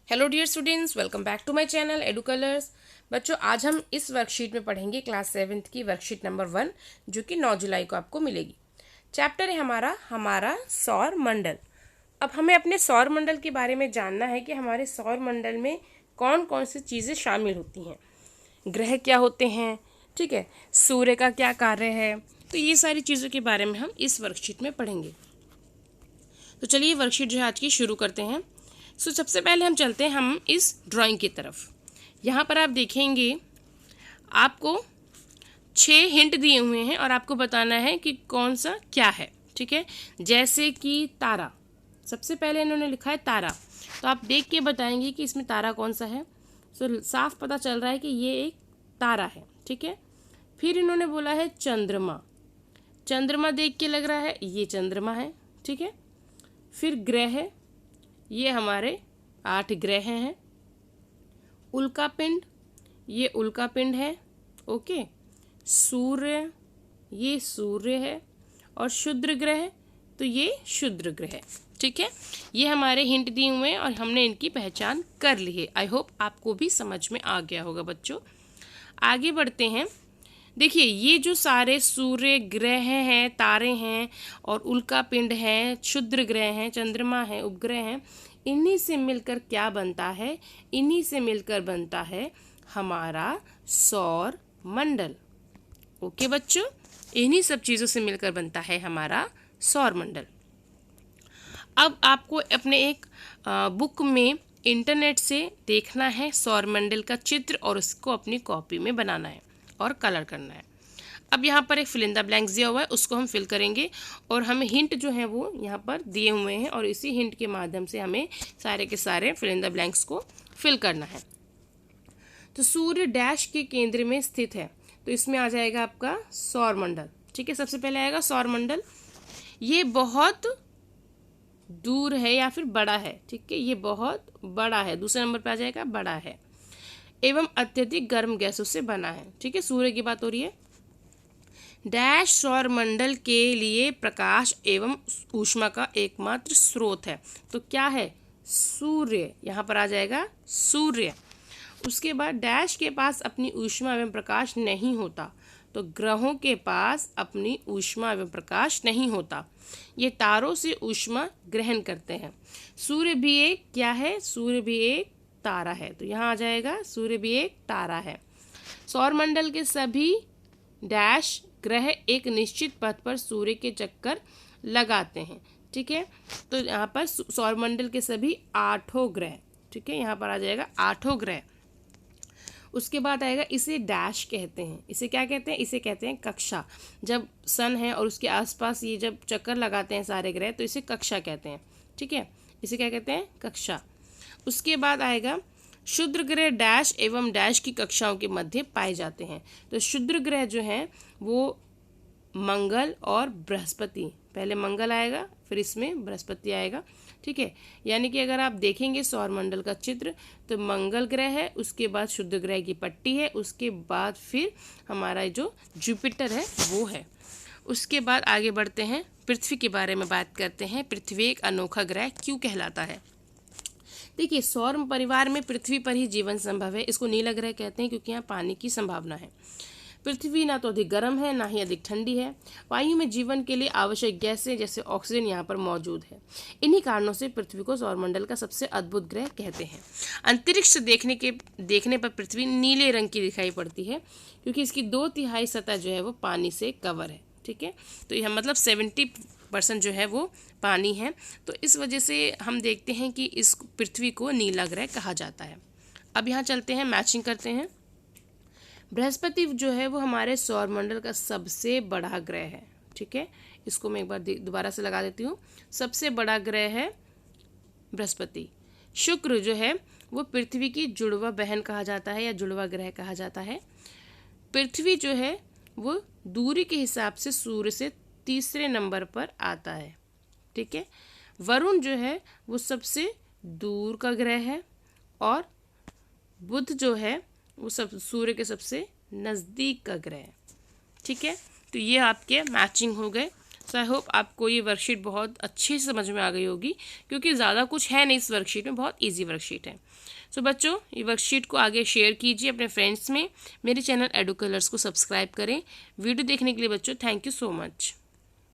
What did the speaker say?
Hello dear students, welcome back to my channel Edu Colors. बच्चों, आज हम इस वर्कशीट में पढ़ेंगे क्लास 7th की वर्कशीट नंबर 1, जो कि 9 जुलाई को आपको मिलेगी। चैप्टर है हमारा सौर मंडल। अब हमें अपने सौर मंडल के बारे में जानना है कि हमारे सौर मंडल में कौन कौन सी चीज़ें शामिल होती हैं, ग्रह क्या होते हैं, ठीक है, सूर्य का क्या कार्य है। तो ये सारी चीज़ों के बारे में हम इस वर्कशीट में पढ़ेंगे। तो चलिए वर्कशीट जो है आज की शुरू करते हैं। सबसे पहले हम चलते हैं हम इस ड्राइंग की तरफ। यहाँ पर आप देखेंगे आपको 6 हिंट दिए हुए हैं और आपको बताना है कि कौन सा क्या है, ठीक है। जैसे कि तारा, सबसे पहले इन्होंने लिखा है तारा, तो आप देख के बताएंगे कि इसमें तारा कौन सा है। साफ पता चल रहा है कि ये एक तारा है, ठीक है। फिर इन्होंने बोला है चंद्रमा, चंद्रमा देख के लग रहा है ये चंद्रमा है, ठीक है। फिर ग्रह, ये हमारे 8 ग्रह हैं। उल्का पिंड, ये उल्का पिंड है, ओके। सूर्य, ये सूर्य है। और क्षुद्र ग्रह, तो ये क्षुद्र ग्रह, ठीक है। ये हमारे हिंट दिए हुए हैं और हमने इनकी पहचान कर ली है। आई होप आपको भी समझ में आ गया होगा बच्चों। आगे बढ़ते हैं। देखिए, ये जो सारे सूर्य, ग्रह हैं, तारे हैं और उल्का पिंड है, क्षुद्र ग्रह हैं, चंद्रमा है, उपग्रह हैं, इन्हीं से मिलकर क्या बनता है? इन्हीं से मिलकर बनता है हमारा सौर मंडल। ओके बच्चों, इन्हीं सब चीज़ों से मिलकर बनता है हमारा सौर मंडल। अब आपको अपने एक बुक में इंटरनेट से देखना है सौर मंडल का चित्र और उसको अपनी कॉपी में बनाना है और कलर करना है। अब यहाँ पर एक फिल इन द ब्लैंक्स दिया हुआ है, उसको हम फिल करेंगे और हमें हिंट जो है वो यहाँ पर दिए हुए हैं और इसी हिंट के माध्यम से हमें सारे के सारे फिल इन द ब्लैंक्स को फिल करना है। तो सूर्य डैश के केंद्र में स्थित है, तो इसमें आ जाएगा आपका सौर मंडल, ठीक है। सबसे पहले आएगा सौर मंडल। ये बहुत दूर है या फिर बड़ा है, ठीक है, ये बहुत बड़ा है। दूसरे नंबर पर आ जाएगा बड़ा है एवं अत्यधिक गर्म गैसों से बना है, ठीक है। सूर्य की बात हो रही है। डैश सौर मंडल के लिए प्रकाश एवं ऊष्मा का एकमात्र स्रोत है, तो क्या है? सूर्य, यहाँ पर आ जाएगा सूर्य। उसके बाद डैश के पास अपनी ऊष्मा एवं प्रकाश नहीं होता, तो ग्रहों के पास अपनी ऊष्मा एवं प्रकाश नहीं होता, ये तारों से ऊष्मा ग्रहण करते हैं। सूर्य भी एक क्या है? सूर्य भी एक तारा है, तो यहाँ आ जाएगा सूर्य भी एक तारा है। सौरमंडल के सभी डैश ग्रह एक निश्चित पथ पर सूर्य के चक्कर लगाते हैं, ठीक है। तो यहाँ पर सौरमंडल के सभी 8 ग्रह, ठीक है, यहाँ पर आ जाएगा 8 ग्रह। उसके बाद आएगा, इसे डैश कहते हैं। इसे क्या कहते हैं? इसे कहते हैं कक्षा। जब सन है और उसके आसपास ये जब चक्कर लगाते हैं सारे ग्रह, तो इसे कक्षा कहते हैं, ठीक है। इसे क्या कहते हैं? कक्षा। उसके बाद आएगा, क्षुद्र ग्रह डैश एवं डैश की कक्षाओं के मध्य पाए जाते हैं। तो क्षुद्र ग्रह जो हैं वो मंगल और बृहस्पति, पहले मंगल आएगा फिर इसमें बृहस्पति आएगा, ठीक है। यानी कि अगर आप देखेंगे सौरमंडल का चित्र, तो मंगल ग्रह है, उसके बाद क्षुद्र ग्रह की पट्टी है, उसके बाद फिर हमारा जो जुपिटर है वो है। उसके बाद आगे बढ़ते हैं, पृथ्वी के बारे में बात करते हैं। पृथ्वी एक अनोखा ग्रह क्यों कहलाता है? देखिए, सौर परिवार में पृथ्वी पर ही जीवन संभव है। इसको नीला ग्रह कहते हैं क्योंकि यहाँ पानी की संभावना है। पृथ्वी ना तो अधिक गर्म है ना ही अधिक ठंडी है। वायु में जीवन के लिए आवश्यक गैसें जैसे ऑक्सीजन यहाँ पर मौजूद है। इन्हीं कारणों से पृथ्वी को सौरमंडल का सबसे अद्भुत ग्रह कहते हैं। अंतरिक्ष से देखने पर पृथ्वी नीले रंग की दिखाई पड़ती है क्योंकि इसकी 2/3 सतह जो है वो पानी से कवर है, ठीक है। तो यह मतलब 70% जो है वो पानी है। तो इस वजह से हम देखते हैं कि इस पृथ्वी को नीला ग्रह कहा जाता है। अब यहाँ चलते हैं, मैचिंग करते हैं। बृहस्पति जो है वो हमारे सौरमंडल का सबसे बड़ा ग्रह है, ठीक है। इसको मैं एक बार दोबारा से लगा देती हूँ। सबसे बड़ा ग्रह है बृहस्पति। शुक्र जो है वो पृथ्वी की जुड़वा बहन कहा जाता है या जुड़वा ग्रह कहा जाता है। पृथ्वी जो है वो दूरी के हिसाब से सूर्य से तीसरे नंबर पर आता है, ठीक है। वरुण जो है वो सबसे दूर का ग्रह है और बुध जो है वो सब सूर्य के सबसे नज़दीक का ग्रह है, ठीक है। तो ये आपके मैचिंग हो गए सो आई होप आपको ये वर्कशीट बहुत अच्छे से समझ में आ गई होगी, क्योंकि ज़्यादा कुछ है नहीं इस वर्कशीट में, बहुत ईजी वर्कशीट है। सो बच्चों, ये वर्कशीट को आगे शेयर कीजिए अपने फ्रेंड्स में। मेरे चैनल एडू कलर्स को सब्सक्राइब करें। वीडियो देखने के लिए बच्चों थैंक यू सो मच।